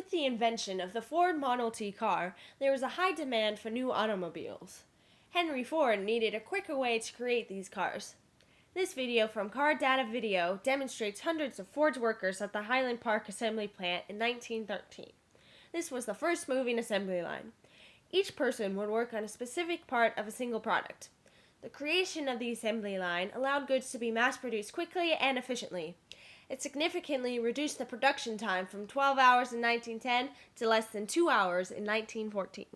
With the invention of the Ford Model T car, there was a high demand for new automobiles. Henry Ford needed a quicker way to create these cars. This video from Car Data Video demonstrates hundreds of Ford's workers at the Highland Park assembly plant in 1913. This was the first moving assembly line. Each person would work on a specific part of a single product. The creation of the assembly line allowed goods to be mass-produced quickly and efficiently. It significantly reduced the production time from 12 hours in 1910 to less than 2 hours in 1914.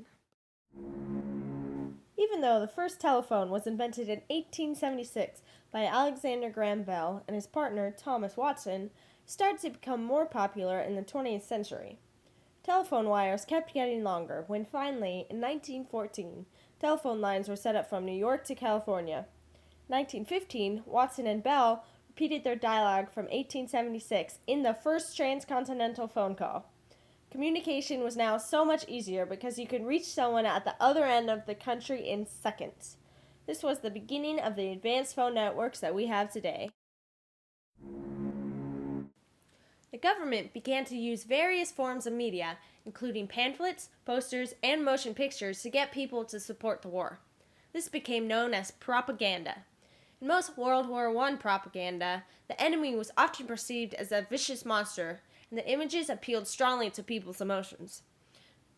Even though the first telephone was invented in 1876 by Alexander Graham Bell and his partner Thomas Watson, it started to become more popular in the 20th century. Telephone wires kept getting longer when finally, in 1914, telephone lines were set up from New York to California. In 1915, Watson and Bell repeated their dialogue from 1876 in the first transcontinental phone call. Communication was now so much easier because you could reach someone at the other end of the country in seconds. This was the beginning of the advanced phone networks that we have today. The government began to use various forms of media, including pamphlets, posters, and motion pictures to get people to support the war. This became known as propaganda. In most World War I propaganda, the enemy was often perceived as a vicious monster, and the images appealed strongly to people's emotions.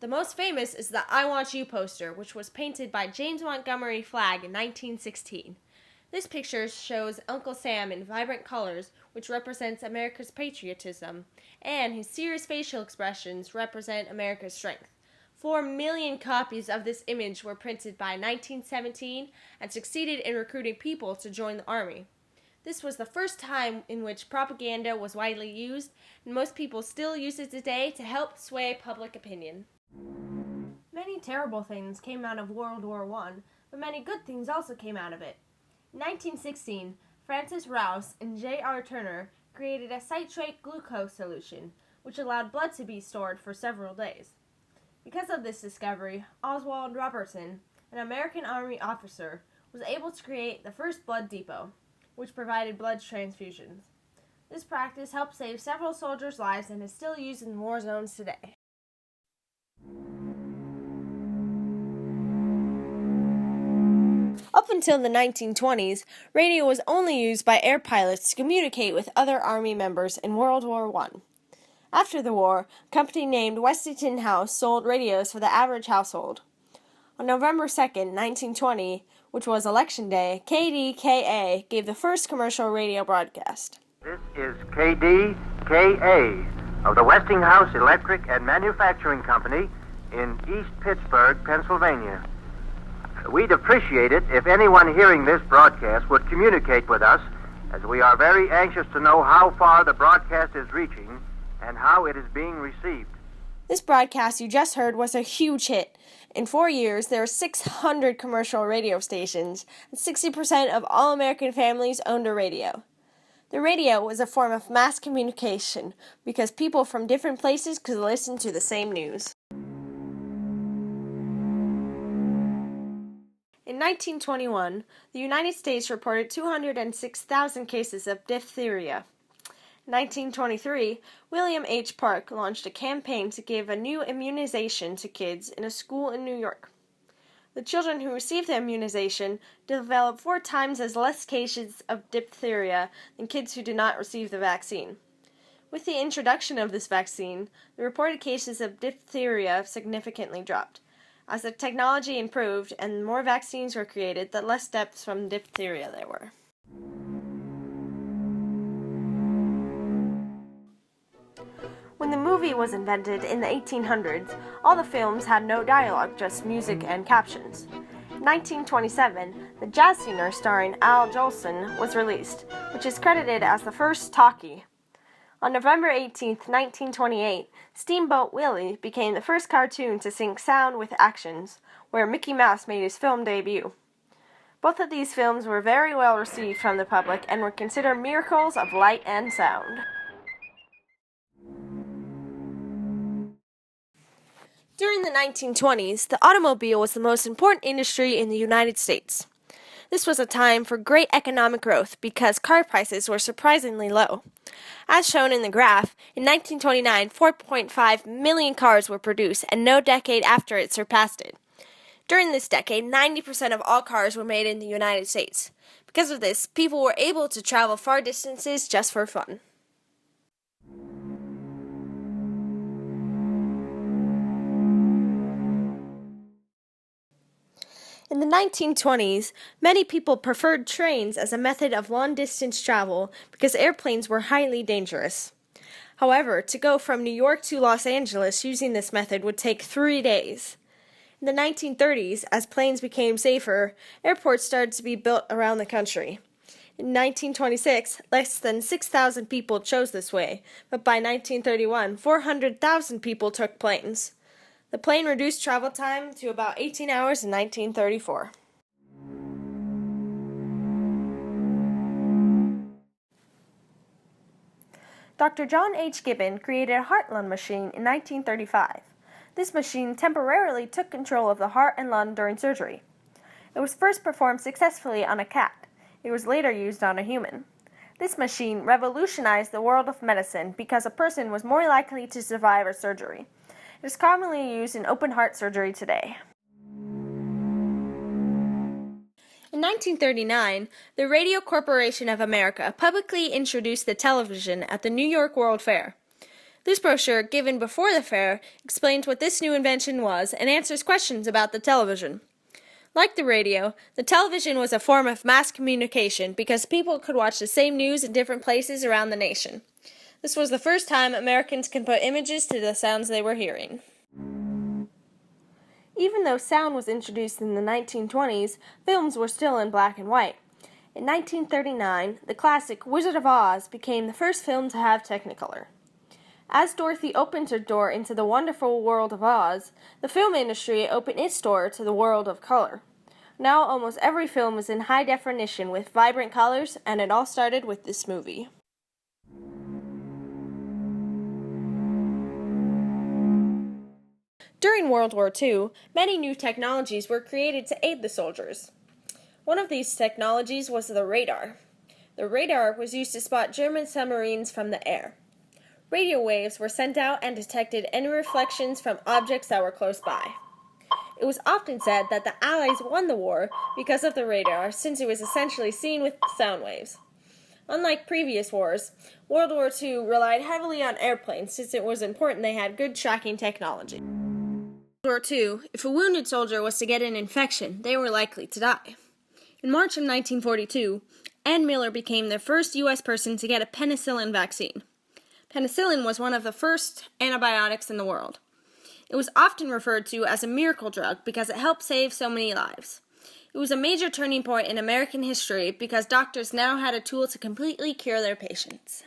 The most famous is the I Want You poster, which was painted by James Montgomery Flagg in 1916. This picture shows Uncle Sam in vibrant colors, which represents America's patriotism, and his serious facial expressions represent America's strength. 4 million copies of this image were printed by 1917 and succeeded in recruiting people to join the army. This was the first time in which propaganda was widely used, and most people still use it today to help sway public opinion. Many terrible things came out of World War I, but many good things also came out of it. In 1916, Francis Rouse and J.R. Turner created a citrate glucose solution, which allowed blood to be stored for several days. Because of this discovery, Oswald Robertson, an American Army officer, was able to create the first blood depot, which provided blood transfusions. This practice helped save several soldiers' lives and is still used in war zones today. Up until the 1920s, radio was only used by air pilots to communicate with other Army members in World War I. After the war, a company named Westinghouse sold radios for the average household. On November 2, 1920, which was Election Day, KDKA gave the first commercial radio broadcast. This is KDKA of the Westinghouse Electric and Manufacturing Company in East Pittsburgh, Pennsylvania. We'd appreciate it if anyone hearing this broadcast would communicate with us, as we are very anxious to know how far the broadcast is reaching and how it is being received. This broadcast you just heard was a huge hit. In 4 years, there were 600 commercial radio stations, and 60% of all American families owned a radio. The radio was a form of mass communication because people from different places could listen to the same news. In 1921, the United States reported 206,000 cases of diphtheria. In 1923, William H. Park launched a campaign to give a new immunization to kids in a school in New York. The children who received the immunization developed 4 times as less cases of diphtheria than kids who did not receive the vaccine. With the introduction of this vaccine, the reported cases of diphtheria significantly dropped. As the technology improved and more vaccines were created, the less deaths from diphtheria there were. When the movie was invented in the 1800s, all the films had no dialogue, just music and captions. In 1927, the jazz singer starring Al Jolson was released, which is credited as the first talkie. On November 18, 1928, Steamboat Willie became the first cartoon to sync sound with actions, where Mickey Mouse made his film debut. Both of these films were very well received from the public and were considered miracles of light and sound. During the 1920s, the automobile was the most important industry in the United States. This was a time for great economic growth because car prices were surprisingly low. As shown in the graph, in 1929, 4.5 million cars were produced, and no decade after it surpassed it. During this decade, 90% of all cars were made in the United States. Because of this, people were able to travel far distances just for fun. In the 1920s, many people preferred trains as a method of long-distance travel because airplanes were highly dangerous. However, to go from New York to Los Angeles using this method would take 3 days. In the 1930s, as planes became safer, airports started to be built around the country. In 1926, less than 6,000 people chose this way, but by 1931, 400,000 people took planes. The plane reduced travel time to about 18 hours in 1934. Dr. John H. Gibbon created a heart-lung machine in 1935. This machine temporarily took control of the heart and lung during surgery. It was first performed successfully on a cat. It was later used on a human. This machine revolutionized the world of medicine because a person was more likely to survive a surgery. It is commonly used in open heart surgery today. In 1939, the Radio Corporation of America publicly introduced the television at the New York World Fair. This brochure, given before the fair, explains what this new invention was and answers questions about the television. Like the radio, the television was a form of mass communication because people could watch the same news in different places around the nation. This was the first time Americans could put images to the sounds they were hearing. Even though sound was introduced in the 1920s, films were still in black and white. In 1939, the classic Wizard of Oz became the first film to have Technicolor. As Dorothy opened her door into the wonderful world of Oz, the film industry opened its door to the world of color. Now almost every film is in high definition with vibrant colors, and it all started with this movie. During World War II, many new technologies were created to aid the soldiers. One of these technologies was the radar. The radar was used to spot German submarines from the air. Radio waves were sent out and detected any reflections from objects that were close by. It was often said that the Allies won the war because of the radar, since it was essentially seen with sound waves. Unlike previous wars, World War II relied heavily on airplanes since it was important they had good tracking technology. In World War II, if a wounded soldier was to get an infection, they were likely to die. In March of 1942, Ann Miller became the first U.S. person to get a penicillin vaccine. Penicillin was one of the first antibiotics in the world. It was often referred to as a miracle drug because it helped save so many lives. It was a major turning point in American history because doctors now had a tool to completely cure their patients.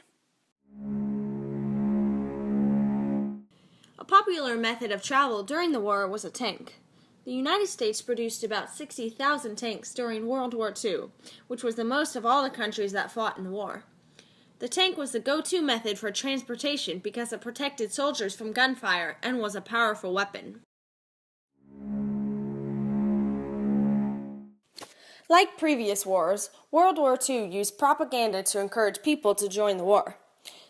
A popular method of travel during the war was a tank. The United States produced about 60,000 tanks during World War II, which was the most of all the countries that fought in the war. The tank was the go-to method for transportation because it protected soldiers from gunfire and was a powerful weapon. Like previous wars, World War II used propaganda to encourage people to join the war.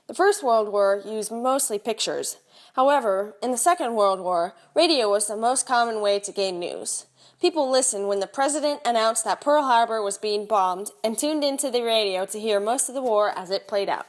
The First World War used mostly pictures. However, in the Second World War, radio was the most common way to gain news. People listened when the president announced that Pearl Harbor was being bombed and tuned into the radio to hear most of the war as it played out.